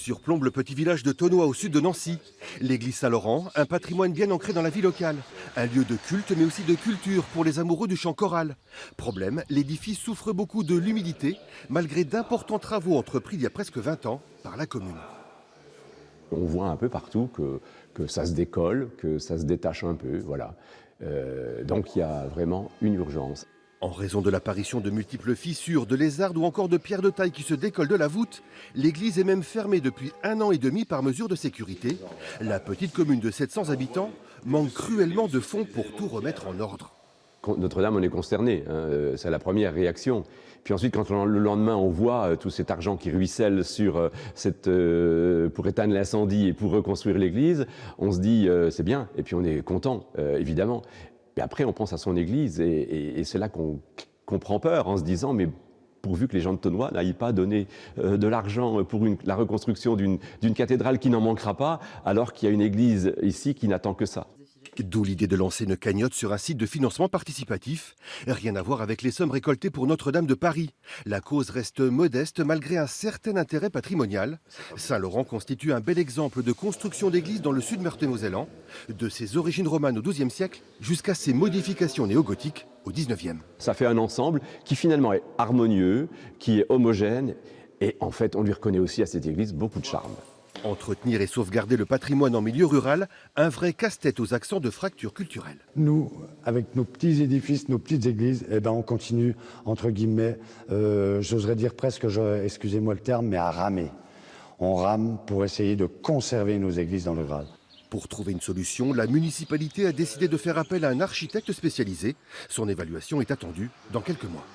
surplombe le petit village de Thonois au sud de Nancy. L'église Saint-Laurent, un patrimoine bien ancré dans la vie locale. Un lieu de culte mais aussi de culture pour les amoureux du chant choral. Problème, l'édifice souffre beaucoup de l'humidité, malgré d'importants travaux entrepris il y a presque 20 ans par la commune. On voit un peu partout que ça se décolle, que ça se détache un peu, voilà. Donc il y a vraiment une urgence. En raison de l'apparition de multiples fissures, de lézardes ou encore de pierres de taille qui se décollent de la voûte, l'église est même fermée depuis 1 an et demi par mesure de sécurité. La petite commune de 700 habitants manque cruellement de fonds pour tout remettre en ordre. Notre-Dame, on est consterné, hein, c'est la première réaction. Puis ensuite, quand le lendemain, on voit tout cet argent qui ruisselle sur pour éteindre l'incendie et pour reconstruire l'église, on se dit c'est bien, et puis on est content, évidemment. Et après, on pense à son église, et c'est là qu'on prend peur, en se disant, mais pourvu que les gens de Thonois n'aillent pas donner de l'argent pour la reconstruction d'une cathédrale qui n'en manquera pas, alors qu'il y a une église ici qui n'attend que ça. D'où l'idée de lancer une cagnotte sur un site de financement participatif. Rien à voir avec les sommes récoltées pour Notre-Dame de Paris. La cause reste modeste malgré un certain intérêt patrimonial. Saint-Laurent constitue un bel exemple de construction d'église dans le sud meurthe-et-mosellan, de ses origines romanes au XIIe siècle jusqu'à ses modifications néo-gothiques au XIXe. Ça fait un ensemble qui finalement est harmonieux, qui est homogène, et en fait on lui reconnaît aussi à cette église beaucoup de charme. Entretenir et sauvegarder le patrimoine en milieu rural, un vrai casse-tête aux accents de fracture culturelle. Nous, avec nos petits édifices, nos petites églises, on continue, entre guillemets, j'oserais dire presque, excusez-moi le terme, mais à ramer. On rame pour essayer de conserver nos églises dans le rural. Pour trouver une solution, la municipalité a décidé de faire appel à un architecte spécialisé. Son évaluation est attendue dans quelques mois.